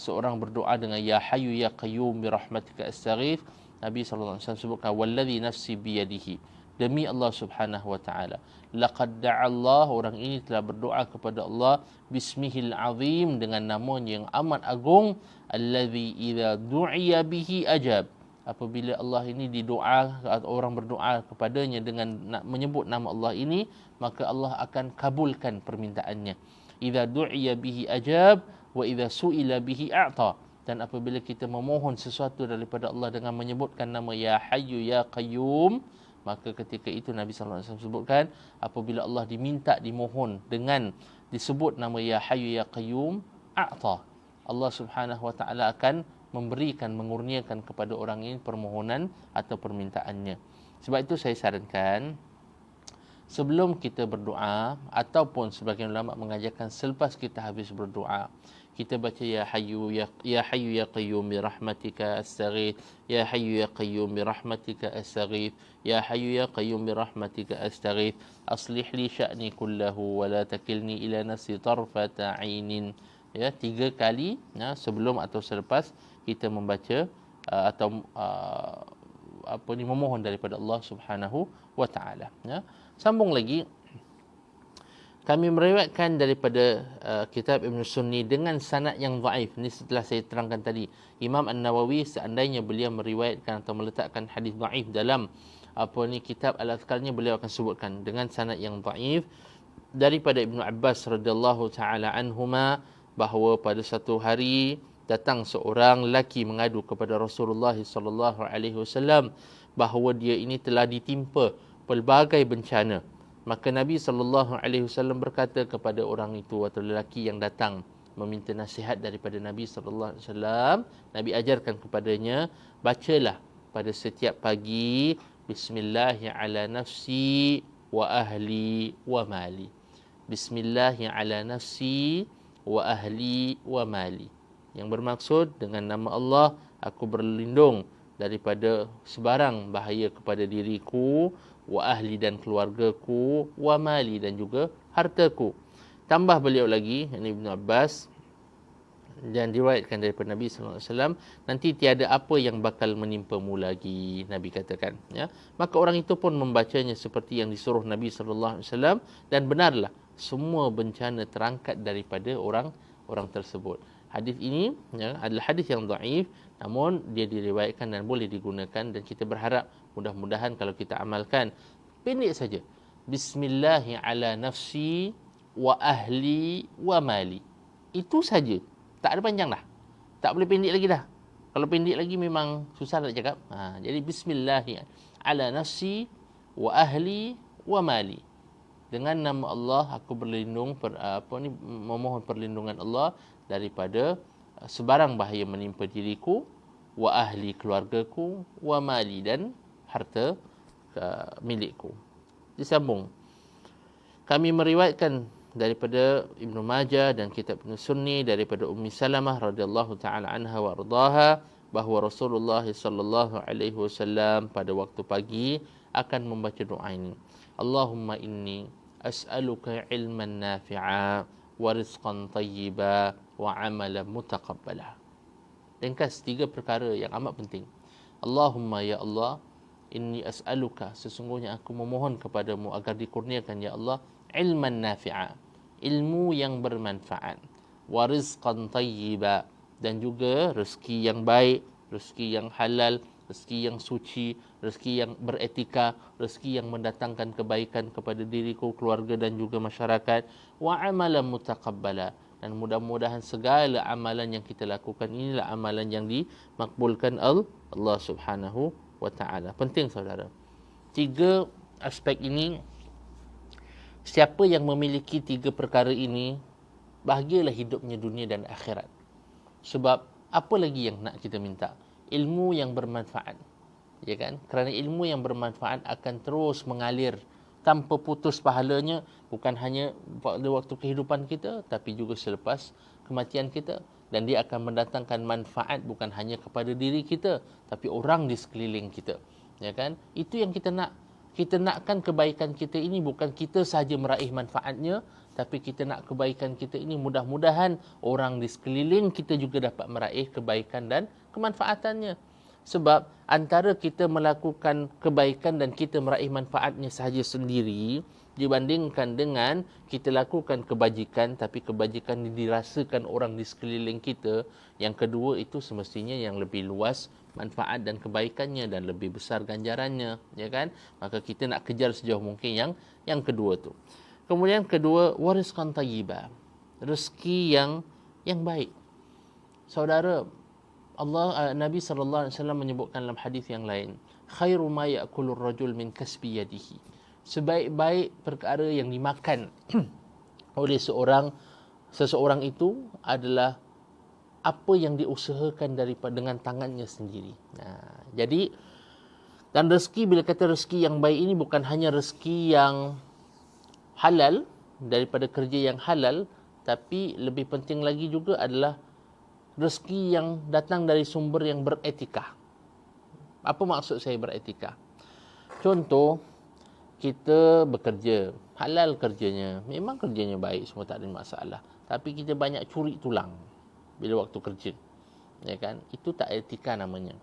seorang berdoa dengan Ya Hayyu Ya Qayyum birahmatika astaghith, Nabi SAW sebutkan, wallazi nafsi biyadihi, demi Allah Subhanahu wa taala, laqad da'allah, orang ini telah berdoa kepada Allah, bismihil azim, dengan namanya yang amat agung, allazi idza du'iya bihi ajab, apabila Allah ini didoa atau orang berdoa kepadanya dengan menyebut nama Allah ini, maka Allah akan kabulkan permintaannya. Idza du'iya bihi ajab wa idza su'ila bihi a'ta, dan apabila kita memohon sesuatu daripada Allah dengan menyebutkan nama Ya Hayyu Ya Qayyum, maka ketika itu Nabi SAW sebutkan, apabila Allah diminta, dimohon dengan disebut nama Ya Hayyu Ya Qayyum, a'ta, Allah Subhanahu wa taala akan memberikan, mengurniakan kepada orang ini permohonan atau permintaannya. Sebab itu saya sarankan, sebelum kita berdoa, ataupun sebagian ulama mengajarkan selepas kita habis berdoa, kita baca Ya Hayyu Ya Qayyum birahmatika astaghith, Ya Hayyu Ya Qayyum birahmatika astaghith, Ya Hayyu Ya Qayyum birahmatika astaghith, aslih li sya'ni kullahu wa la takilni ila nafsi tarfata ainin. Ya, 3 kali, ya, sebelum atau selepas kita membaca memohon daripada Allah Subhanahu wa taala. Ya. Sambung lagi, kami meriwayatkan daripada kitab Ibn Sunni dengan sanad yang dhaif. Ini setelah saya terangkan tadi, Imam An-Nawawi seandainya beliau meriwayatkan atau meletakkan hadis dhaif dalam kitab Al-Adhkarnya, beliau akan sebutkan dengan sanad yang dhaif daripada Ibnu Abbas radhiyallahu taala anhuma, bahawa pada satu hari datang seorang lelaki mengadu kepada Rasulullah sallallahu alaihi wasallam bahawa dia ini telah ditimpa pelbagai bencana. Maka Nabi SAW berkata kepada orang itu atau lelaki yang datang meminta nasihat daripada Nabi SAW, Nabi ajarkan kepadanya, bacalah pada setiap pagi, Bismillahi ala nafsi wa ahli wa mali. Bismillahi ala nafsi wa ahli wa mali. Yang bermaksud, dengan nama Allah, aku berlindung daripada sebarang bahaya kepada diriku, wa ahli dan keluargaku, wa mali dan juga hartaku. Tambah beliau lagi, ini Ibnu Abbas, dan diriwayatkan daripada Nabi sallallahu alaihi wasallam, nanti tiada apa yang bakal menimpamu lagi, Nabi katakan, ya. Maka orang itu pun membacanya seperti yang disuruh Nabi sallallahu alaihi wasallam, dan benarlah semua bencana terangkat daripada orang tersebut. Hadis ini, ya, adalah hadis yang dhaif, namun dia diriwayatkan dan boleh digunakan, dan kita berharap mudah-mudahan kalau kita amalkan, pendek saja, Bismillahi ala nafsi wa ahli wa mali. Itu saja. Tak ada panjang dah. Tak boleh pendek lagi dah. Kalau pendek lagi memang susah nak cakap. Jadi Bismillahi ala nafsi wa ahli wa mali. Dengan nama Allah aku berlindung memohon perlindungan Allah daripada sebarang bahaya menimpa diriku, wa ahli keluargaku, wa mali dan harta milikku. Disambung, kami meriwayatkan daripada Ibnu Majah dan kitab Ibnu Sunni daripada Ummi Salamah radhiyallahu taala anha wa ardaha, bahawa Rasulullah sallallahu alaihi wasallam pada waktu pagi akan membaca doa ini, Allahumma inni as'aluka ilman nafi'a wa rizqan tayyiba wa amalan mutaqabbala. Ringkas 3 perkara yang amat penting. Allahumma, ya Allah, inni as'aluka, sesungguhnya aku memohon kepadamu agar dikurniakan, ya Allah, ilman nafi'a, ilmu yang bermanfaat, wa rizqan tayyiba, dan juga rezeki yang baik, rezeki yang halal, rezeki yang suci, rezeki yang beretika, rezeki yang mendatangkan kebaikan kepada diriku, keluarga dan juga masyarakat, wa amalan mutaqabbala, dan mudah-mudahan segala amalan yang kita lakukan inilah amalan yang dimakbulkan Allah Subhanahu wa taala. Penting saudara. 3 aspek ini, siapa yang memiliki 3 perkara ini, bahagialah hidupnya dunia dan akhirat. Sebab apa lagi yang nak kita minta? Ilmu yang bermanfaat, ya kan? Kerana ilmu yang bermanfaat akan terus mengalir tanpa putus pahalanya, bukan hanya pada waktu kehidupan kita, tapi juga selepas kematian kita, dan dia akan mendatangkan manfaat bukan hanya kepada diri kita, tapi orang di sekeliling kita, ya kan? Itu yang kita nak. Kita nakkan kebaikan kita ini bukan kita sahaja meraih manfaatnya, tapi kita nak kebaikan kita ini mudah-mudahan orang di sekeliling kita juga dapat meraih kebaikan dan kemanfaatannya. Sebab antara kita melakukan kebaikan dan kita meraih manfaatnya sahaja sendiri, dibandingkan dengan kita lakukan kebajikan tapi kebajikan dirasakan orang di sekeliling kita, yang kedua itu semestinya yang lebih luas manfaat dan kebaikannya dan lebih besar ganjarannya, ya kan? Maka kita nak kejar sejauh mungkin yang kedua tu. Kemudian kedua, warizqan tayyiba, rezeki yang baik. Saudara, Nabi sallallahu alaihi wasallam menyebutkan dalam hadis yang lain, khairu ma ya'kulur rajul min kasbi yadihi, sebaik-baik perkara yang dimakan oleh seseorang itu adalah apa yang diusahakan dengan tangannya sendiri. Jadi, dan rezeki, bila kata rezeki yang baik ini bukan hanya rezeki yang halal, daripada kerja yang halal, tapi lebih penting lagi juga adalah rezeki yang datang dari sumber yang beretika. Apa maksud saya beretika? Contoh, kita bekerja, halal kerjanya, memang kerjanya baik, semua tak ada masalah, tapi kita banyak curi tulang bila waktu kerja, ya kan? Itu tak etika namanya.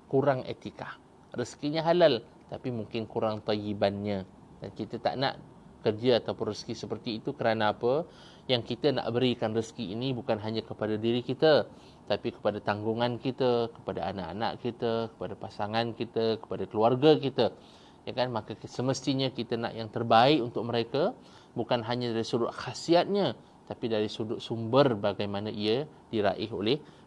kurang etika. Rezekinya halal, tapi mungkin kurang tayyibannya. Dan kita tak nak kerja ataupun rezeki seperti itu kerana apa? Yang kita nak berikan rezeki ini bukan hanya kepada diri kita, tapi kepada tanggungan kita, kepada anak-anak kita, kepada pasangan kita, kepada keluarga kita. Ya kan? Maka semestinya kita nak yang terbaik untuk mereka, bukan hanya dari sudut khasiatnya, tapi dari sudut sumber bagaimana ia diraih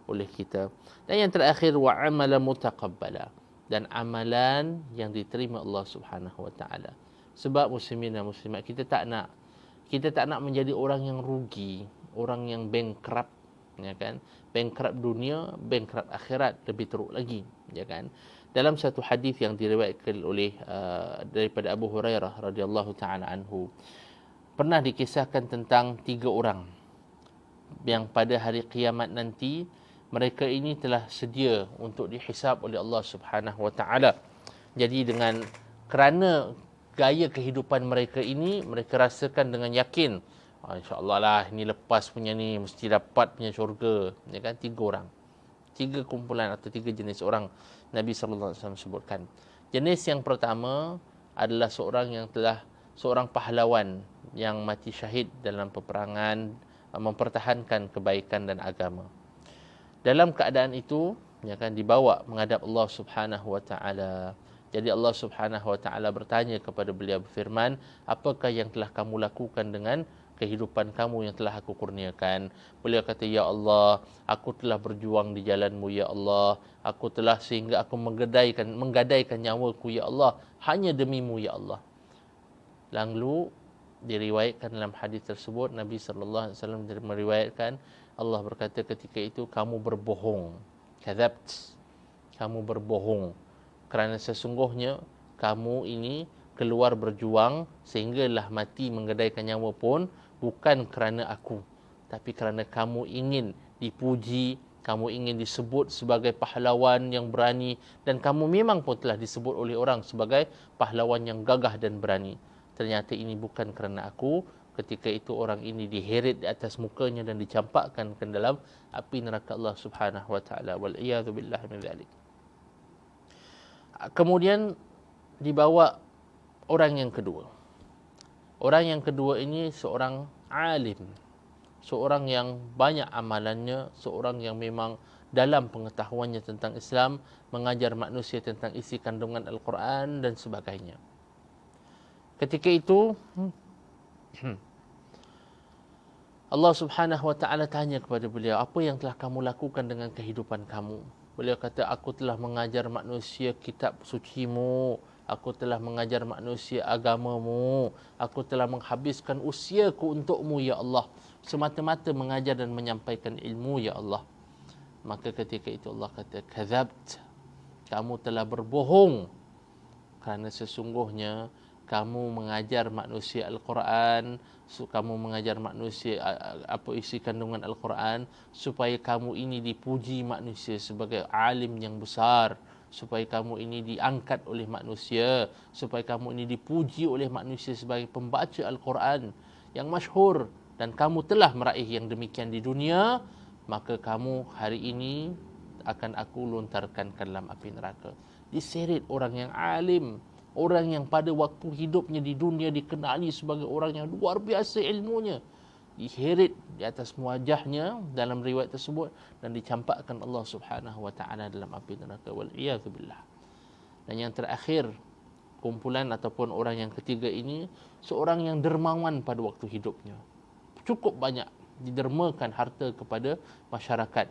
oleh kita. Dan yang terakhir, wa amala mutaqabbala, dan amalan yang diterima Allah Subhanahu wa taala. Sebab muslimin dan muslimat, kita tak nak menjadi orang yang rugi, orang yang bankrupt, ya kan? Bankrupt dunia, bankrupt akhirat, lebih teruk lagi, ya kan? Dalam satu hadis yang diriwayatkan oleh daripada Abu Hurairah radhiyallahu taala anhu, pernah dikisahkan tentang 3 orang yang pada hari kiamat nanti mereka ini telah sedia untuk dihisab oleh Allah Subhanahu wa taala. Jadi kerana gaya kehidupan mereka ini, mereka rasakan dengan yakin, insya-Allah lah ini lepas punya ni mesti dapat punya syurga, ya kan? 3 orang. 3 kumpulan atau 3 jenis orang Nabi sallallahu alaihi wasallam sebutkan. Jenis yang pertama adalah seorang pahlawan yang mati syahid dalam peperangan mempertahankan kebaikan dan agama. Dalam keadaan itu, ya kan, dibawa menghadap Allah Subhanahu wa taala. Jadi Allah Subhanahu wa taala bertanya kepada beliau, berfirman, apakah yang telah kamu lakukan dengan kehidupan kamu yang telah aku kurniakan? Beliau kata, ya Allah, aku telah berjuang di jalan-Mu, ya Allah. Aku telah sehingga aku menggadaikan nyawaku, ya Allah, hanya demi-Mu, ya Allah. Lalu diriwayatkan dalam hadis tersebut, Nabi sallallahu alaihi wasallam meriwayatkan, Allah berkata ketika itu, kamu berbohong. Kadzabt. Kamu berbohong. Kerana sesungguhnya kamu ini keluar berjuang sehinggalah mati menggadaikan nyawa pun bukan kerana aku, tapi kerana kamu ingin dipuji, kamu ingin disebut sebagai pahlawan yang berani, dan kamu memang pun telah disebut oleh orang sebagai pahlawan yang gagah dan berani. Ternyata ini bukan kerana aku. Ketika itu orang ini diheret di atas mukanya dan dicampakkan ke dalam api neraka Allah Subhanahu wa taala. Wal iyadzu billahi min dzalik. Kemudian dibawa orang yang kedua. Orang yang kedua ini seorang alim, seorang yang banyak amalannya, seorang yang memang dalam pengetahuannya tentang Islam, mengajar manusia tentang isi kandungan Al-Quran dan sebagainya. Ketika itu Allah Subhanahu wa taala tanya kepada beliau, apa yang telah kamu lakukan dengan kehidupan kamu? Beliau kata, aku telah mengajar manusia kitab suci-Mu, aku telah mengajar manusia agama-Mu, aku telah menghabiskan usiaku untuk-Mu, ya Allah, semata-mata mengajar dan menyampaikan ilmu, ya Allah. Maka ketika itu Allah kata, kadzabt, kamu telah berbohong, kerana sesungguhnya kamu mengajar manusia Al-Quran, kamu mengajar manusia apa isi kandungan Al-Quran, supaya kamu ini dipuji manusia sebagai alim yang besar, supaya kamu ini diangkat oleh manusia, supaya kamu ini dipuji oleh manusia sebagai pembaca Al-Quran yang masyhur, dan kamu telah meraih yang demikian di dunia, maka kamu hari ini akan aku lontarkan ke dalam api neraka. Diseret orang yang alim, orang yang pada waktu hidupnya di dunia dikenali sebagai orang yang luar biasa ilmunya, diheret di atas wajahnya dalam riwayat tersebut dan dicampakkan Allah Subhanahu wa taala dalam api neraka. Wal iyadzu billah. Dan yang terakhir, kumpulan ataupun orang yang ketiga ini, seorang yang dermawan pada waktu hidupnya. Cukup banyak didermakan harta kepada masyarakat.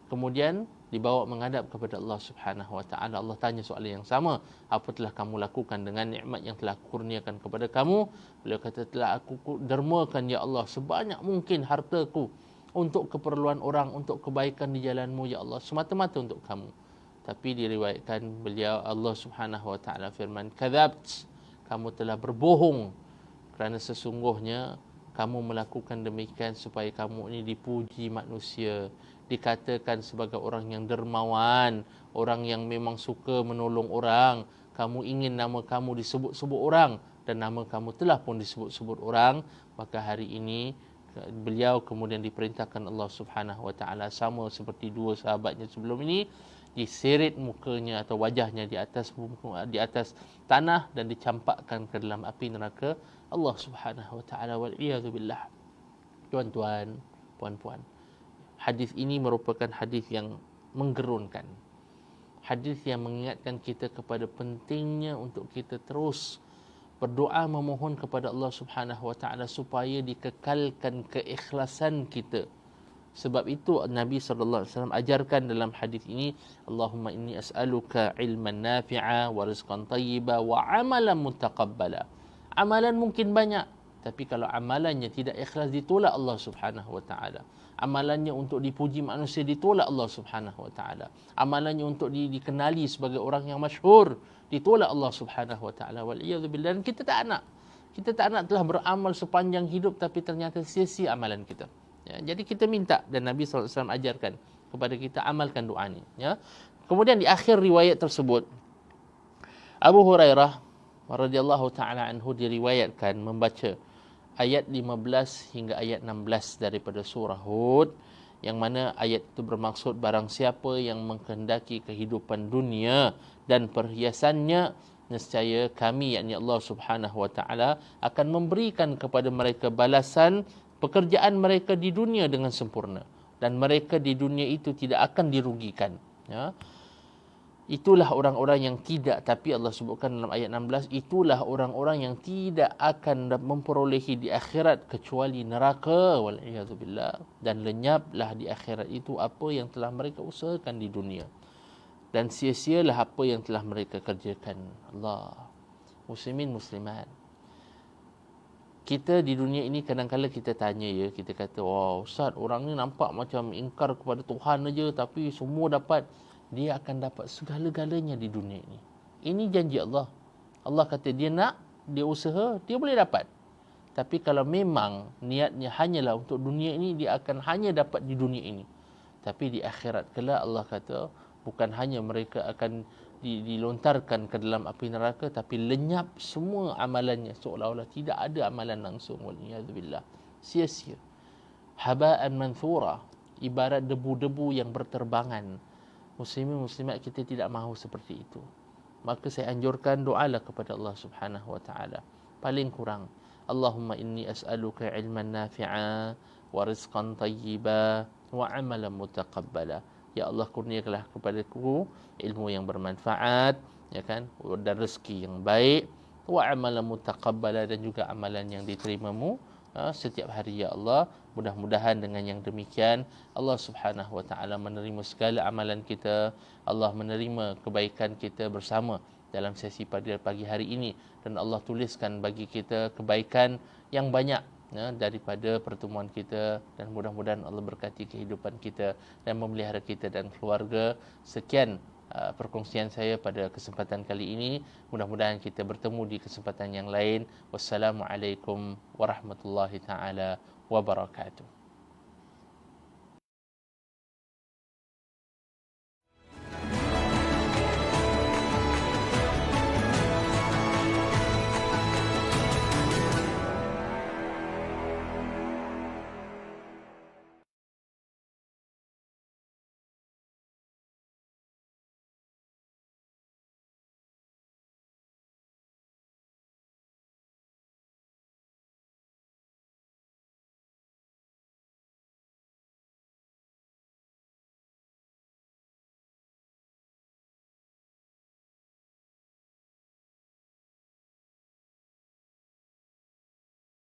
Kemudian dibawa menghadap kepada Allah Subhanahu wa taala. Allah tanya soalan yang sama, apa telah kamu lakukan dengan nikmat yang telah aku kurniakan kepada kamu? Beliau kata, telah aku dermakan, ya Allah, sebanyak mungkin hartaku untuk keperluan orang, untuk kebaikan di jalan-Mu, ya Allah, semata-mata untuk kamu. Tapi diriwayatkan beliau, Allah Subhanahu wa taala firman, kadzabt, kamu telah berbohong, kerana sesungguhnya kamu melakukan demikian supaya kamu ini dipuji manusia, dikatakan sebagai orang yang dermawan, orang yang memang suka menolong orang. Kamu ingin nama kamu disebut-sebut orang, dan nama kamu telah pun disebut-sebut orang. Maka hari ini beliau kemudian diperintahkan Allah Subhanahu wa taala, sama seperti 2 sahabatnya sebelum ini, diseret mukanya atau wajahnya di atas tanah dan dicampakkan ke dalam api neraka Allah Subhanahu wa taala, wal iyadu billah. Tuan-tuan, puan-puan, hadis ini merupakan hadis yang menggerunkan. Hadis yang mengingatkan kita kepada pentingnya untuk kita terus berdoa memohon kepada Allah Subhanahu wa taala supaya dikekalkan keikhlasan kita. Sebab itu Nabi sallallahu alaihi wasallam ajarkan dalam hadis ini, Allahumma inni as'aluka ilman nafi'a wa rizqan thayyiba wa amalan mutaqabbala. Amalan mungkin banyak, tapi kalau amalannya tidak ikhlas ditolak Allah Subhanahu wa taala. Amalannya untuk dipuji manusia ditolak Allah Subhanahu wa taala. Amalannya untuk dikenali sebagai orang yang masyhur ditolak Allah Subhanahu wa taala. Wal iyad billah. Dan kita tak nak telah beramal sepanjang hidup tapi ternyata sia-sia amalan kita. Ya, jadi kita minta, dan Nabi SAW ajarkan kepada kita, amalkan doa ni. Ya. Kemudian di akhir riwayat tersebut, Abu Hurairah radhiyallahu taala anhu diriwayatkan membaca ayat 15 hingga ayat 16 daripada surah Hud, yang mana ayat itu bermaksud barang siapa yang menghendaki kehidupan dunia dan perhiasannya, nescaya kami, yakni Allah Subhanahu wa taala, akan memberikan kepada mereka balasan pekerjaan mereka di dunia dengan sempurna, dan mereka di dunia itu tidak akan dirugikan. Ya. Itulah orang-orang yang tidak, tapi Allah sebutkan dalam ayat 16, itulah orang-orang yang tidak akan memperolehi di akhirat kecuali neraka, wal'iyadzubillah, dan lenyaplah di akhirat itu apa yang telah mereka usahakan di dunia, dan sia-sialah apa yang telah mereka kerjakan. Allah. Muslimin, muslimat, kita di dunia ini kadang-kadang kita tanya, ya, kita kata, wah Ustaz, orang ni nampak macam ingkar kepada Tuhan aja tapi semua dapat. Dia akan dapat segala-galanya di dunia ini. Ini janji Allah. Allah kata dia nak, dia usaha, dia boleh dapat. Tapi kalau memang niatnya hanyalah untuk dunia ini, dia akan hanya dapat di dunia ini. Tapi di akhirat kelak Allah kata, bukan hanya mereka akan dilontarkan ke dalam api neraka, tapi lenyap semua amalannya, seolah-olah tidak ada amalan langsung. Waliyadzubillah. Sia-sia. Haba'an manthura, ibarat debu-debu yang berterbangan. Muslimin, muslimat, kita tidak mahu seperti itu. Maka saya anjurkan, doalah kepada Allah Subhanahu wa taala. Paling kurang, Allahumma inni as'aluka ilman nafi'a wa rizqan thayyiba wa amalan mutaqabbala. Ya Allah, kurniakanlah kepadaku ilmu yang bermanfaat, ya kan, dan rezeki yang baik, wa amalan mutaqabbala, dan juga amalan yang diterimamu setiap hari, ya Allah. Mudah-mudahan dengan yang demikian Allah Subhanahu wa taala menerima segala amalan kita, Allah menerima kebaikan kita bersama dalam sesi pada pagi hari ini, dan Allah tuliskan bagi kita kebaikan yang banyak, ya, daripada pertemuan kita, dan mudah-mudahan Allah berkati kehidupan kita dan memelihara kita dan keluarga. Sekian perkongsian saya pada kesempatan kali ini. Mudah-mudahan kita bertemu di kesempatan yang lain. Wassalamualaikum warahmatullahi taala wabarakatuh.